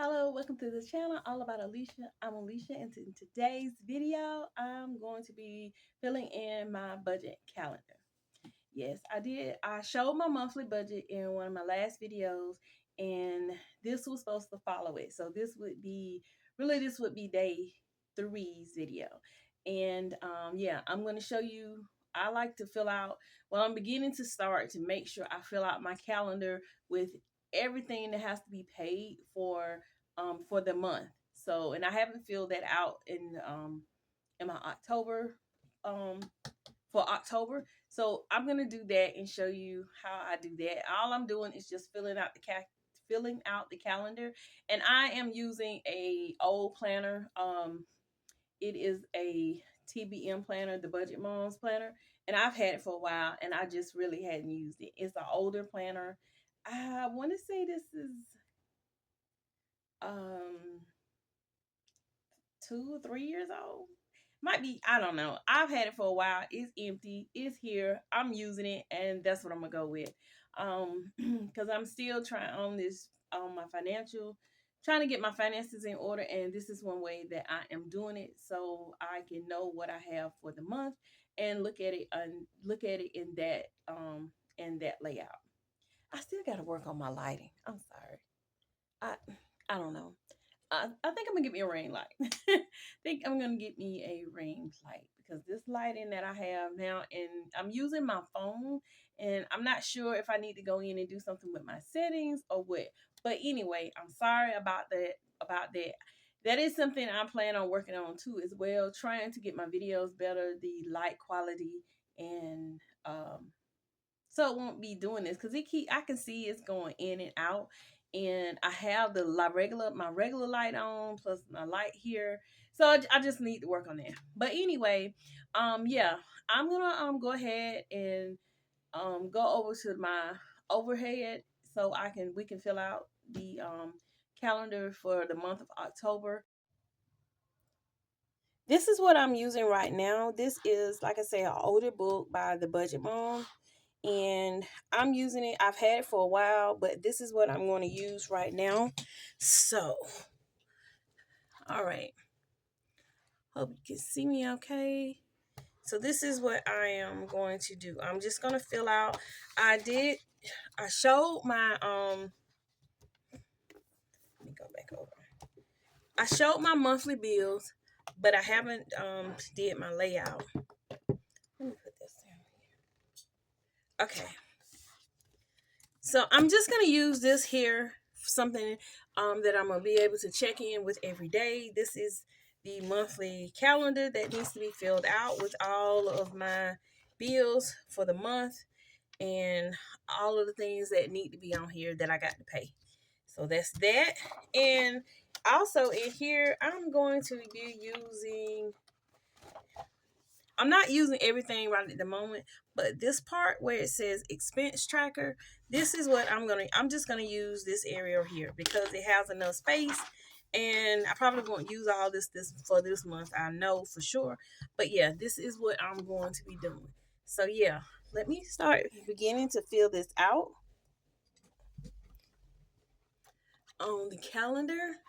Hello, welcome to the channel all about Alicia. I'm Alicia, and in today's video, I'm going to be filling in my budget calendar. Yes, I did. I showed my monthly budget in one of my last videos, and this was supposed to follow it. So this would be day three's video. And yeah, I'm going to show you. I like to fill out, well, I'm beginning to start to make sure I fill out my calendar with everything that has to be paid for the month. So, and I haven't filled that out in my October um for October. So I'm gonna do that and show you how I do that. All I'm doing is just filling out the calendar, and I am using a old planner. It is a TBM planner, the Budget Moms planner, and I've had it for a while, and I just really hadn't used it. It's an older planner. I want to say this is um 2 or 3 years old. Might be, I don't know. I've had it for a while. It's empty. It's here. I'm using it, and that's what I'm gonna go with. Because I'm still trying on this on my financial, trying to get my finances in order, and this is one way that I am doing it, so I can know what I have for the month and look at it in that layout. I still got to work on my lighting. I'm sorry. I I don't know. I think I'm gonna get me a ring light. Think I'm gonna get me a ring light because this lighting that I have now, and I'm using my phone, and I'm not sure if I need to go in and do something with my settings or what. But anyway, I'm sorry about that. About that. That is something I'm planning on working on too, as well. Trying to get my videos better, the light quality, and so it won't be doing this because I can see it's going in and out, and I have the my regular light on plus my light here, so I just need to work on that. But anyway, yeah, I'm gonna go ahead and go over to my overhead so we can fill out the calendar for the month of October. This is what I'm using right now. This is, like I say, an older book by the Budget Mom, and I'm using it. I've had it for a while, but this is what I'm going to use right now. So, all right. Hope you can see me okay. So this is what I am going to do. I'm just going to fill out. I showed my let me go back over. I showed my monthly bills, but I haven't did my layout. Let me put this down here. Okay. So I'm just going to use this here, something that I'm going to be able to check in with every day. This is the monthly calendar that needs to be filled out with all of my bills for the month and all of the things that need to be on here that I got to pay. So that's that. And also in here, I'm not using everything right at the moment, but this part where it says expense tracker, this is what I'm just gonna use this area here because it has enough space, and I probably won't use all this for this month, I know for sure. But yeah, this is what I'm going to be doing. So yeah, let me start beginning to fill this out on the calendar.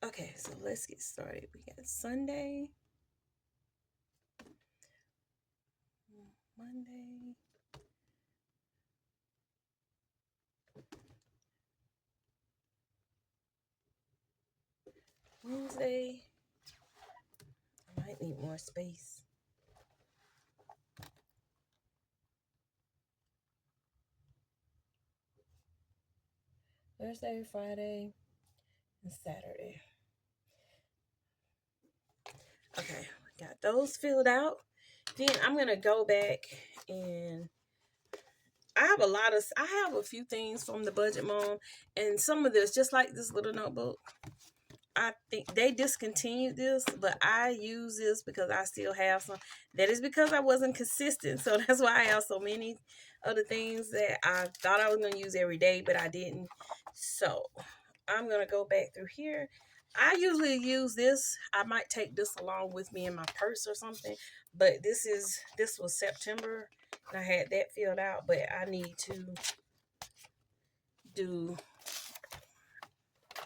Okay, so let's get started. We got Sunday, Monday, Wednesday. I might need more space. Thursday, Friday, and Saturday. Okay, we got those filled out. Then I'm gonna go back, and I have a few things from the Budget Mom, and some of this, just like this little notebook. I think they discontinued this, but I use this because I still have some. That is because I wasn't consistent. So that's why I have so many other things that I thought I was going to use every day, but I didn't. So I'm going to go back through here. I usually use this. I might take this along with me in my purse or something, But this was September, and I had that filled out, but I need to do,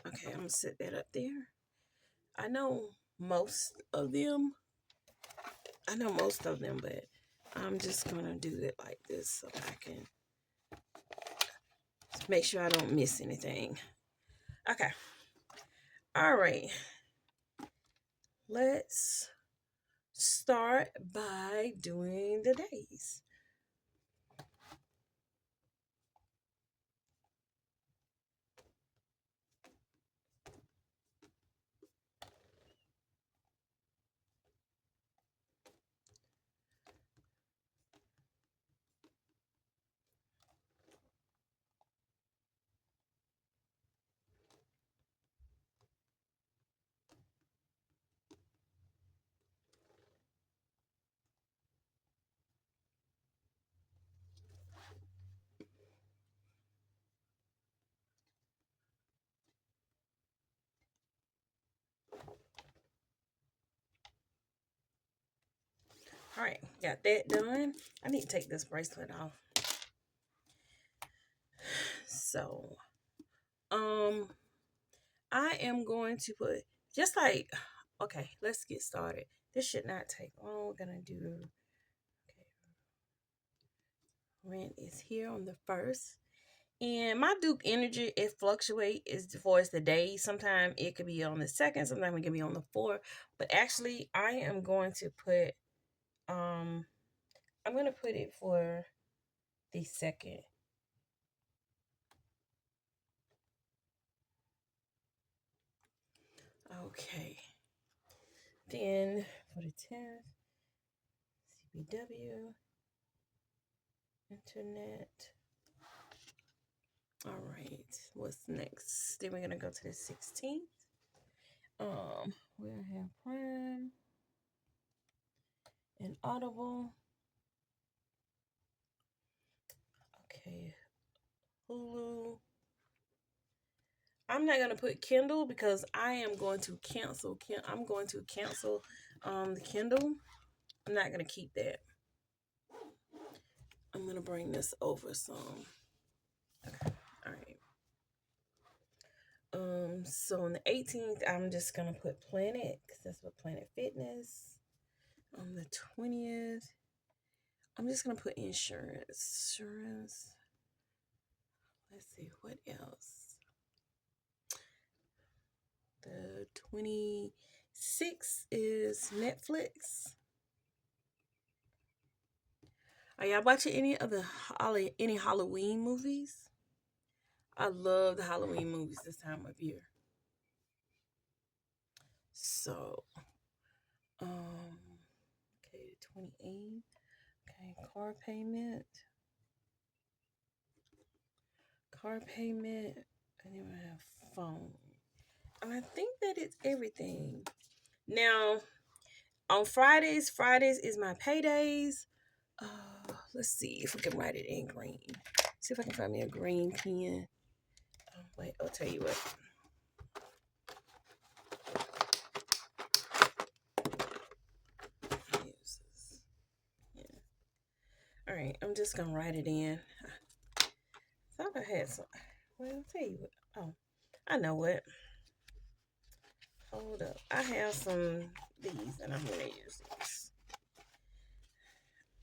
okay, I'm gonna set that up there. I know most of them. I know most of them, but I'm just gonna do it like this so I can make sure I don't miss anything. Okay. All right. Let's start by doing the days. All right, got that done. I need to take this bracelet off. So, I am going to put just like, okay, let's get started. This should not take long. We're gonna do, okay, rent is here on the 1st. And my Duke energy, it fluctuates as far as the days. Sometimes it could be on the 2nd, sometimes it can be on the 4th. But actually, I am going to put, I'm going to put it for the 2nd. Okay. Then for the 10th, CBW, internet. All right. What's next? Then we're going to go to the 16th. We'll have Prime and Audible. Okay. Hulu. I'm not going to put Kindle because I am going to cancel. I'm going to cancel the Kindle. I'm not going to keep that. I'm going to bring this over some. Okay. All right. So on the 18th, I'm just going to put Planet because that's what Planet Fitness. On the 20th, I'm just going to put insurance. Let's see, what else? The 26th is Netflix. Are y'all watching any Halloween movies? I love the Halloween movies this time of year. So, okay, 28th. Okay, car payment, and then we have phone. And I think that it's everything. Now, on Fridays is my paydays. Let's see if we can write it in green. See if I can find me a green pen. Wait, I'll tell you what. Yeah. All right, I'm just gonna write it in. I thought I had some. Well, I'll tell you what. Oh, I know what. Hold up. I have some these, and I'm gonna use these.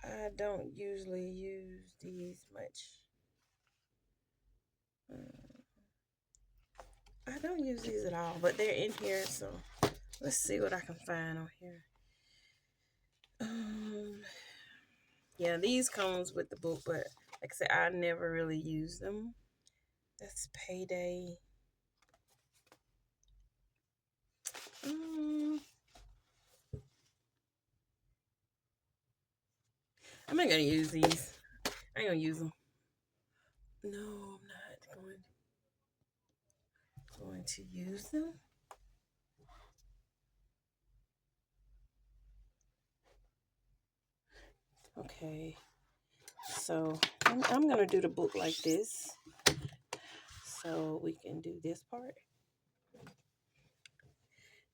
I don't usually use these much. I don't use these at all, but they're in here, so let's see what I can find on here. Yeah, these comes with the book, but like I said, I never really use them. That's payday. I'm not gonna use these. I ain't gonna use them. No, I'm not going to use them. Okay, so I'm gonna do the book like this, so we can do this part.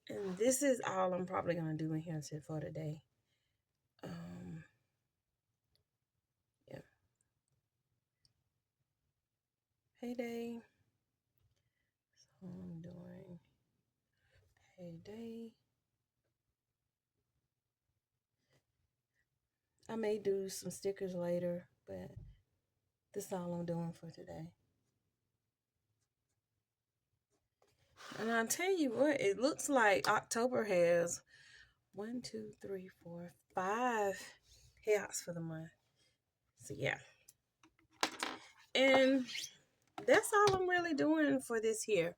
And this is all I'm probably gonna do in here for today. payday. So I'm doing payday. I may do some stickers later, but this is all I'm doing for today. And I'll tell you what, it looks like October has 1, 2, 3, 4, 5 payouts for the month. So yeah. And that's all I'm really doing for this here,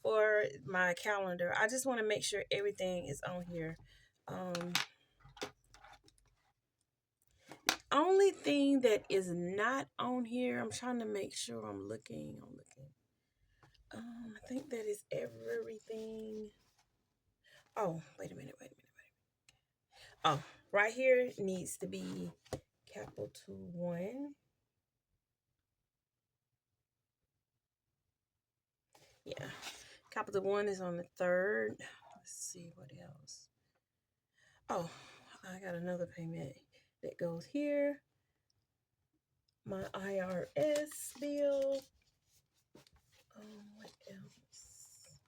for my calendar. I just want to make sure everything is on here. Only thing that is not on here, I'm trying to make sure I'm looking. I think that is everything. Oh, wait a minute. Oh, right here needs to be capital 1. Yeah, capital 1 is on the 3rd. Let's see what else. Oh, I got another payment that goes here. My IRS bill. What else?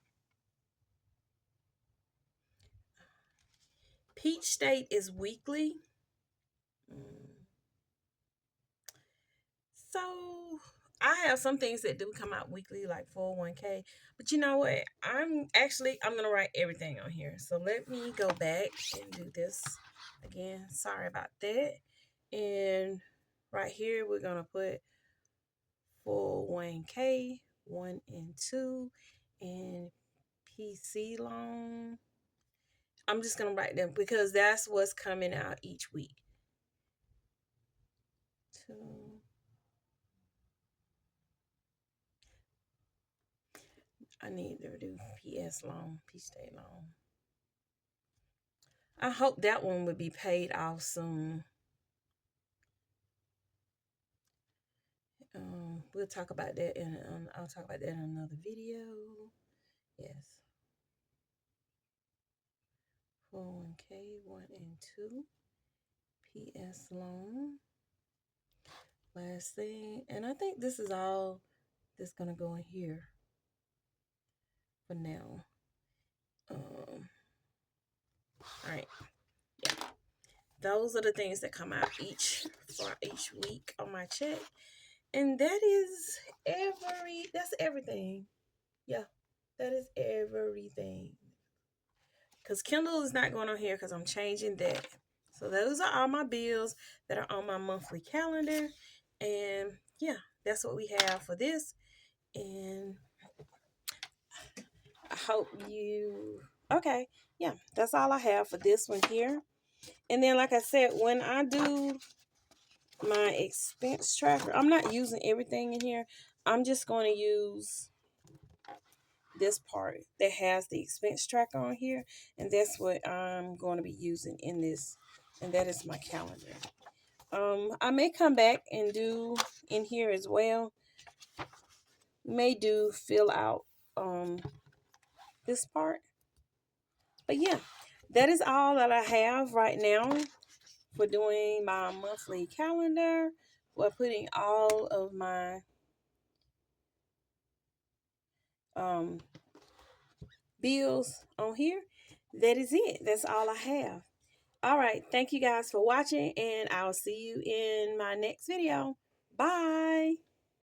Peach State is weekly. So I have some things that do come out weekly, like 401k. But you know what? I'm gonna write everything on here. So let me go back and do this again. Sorry about that. And right here we're gonna put 401k 1 and 2 and PC loan. I'm just gonna write them because that's what's coming out each week. 2. I need to do PS loan, Peach State loan. I hope that one would be paid off soon. We'll talk about that I'll talk about that in another video. Yes. 401k 1 and 2. PS loan. Last thing. And I think this is all that's gonna go in here for now. All right. Yeah. Those are the things that come out each week on my check. And that's everything. Yeah, that is everything. Because Kindle is not going on here because I'm changing that. So those are all my bills that are on my monthly calendar. And yeah, that's what we have for this. And I hope okay, yeah, that's all I have for this one here. And then, like I said, when I do my expense tracker, I'm not using everything in here. I'm just going to use this part that has the expense tracker on here, and that's what I'm going to be using in this, and that is my calendar. I may come back and do in here as well. May do fill out this part. But yeah, that is all that I have right now for doing my monthly calendar, for putting all of my bills on here. That is it. That's all I have. All right. Thank you guys for watching, and I'll see you in my next video. Bye.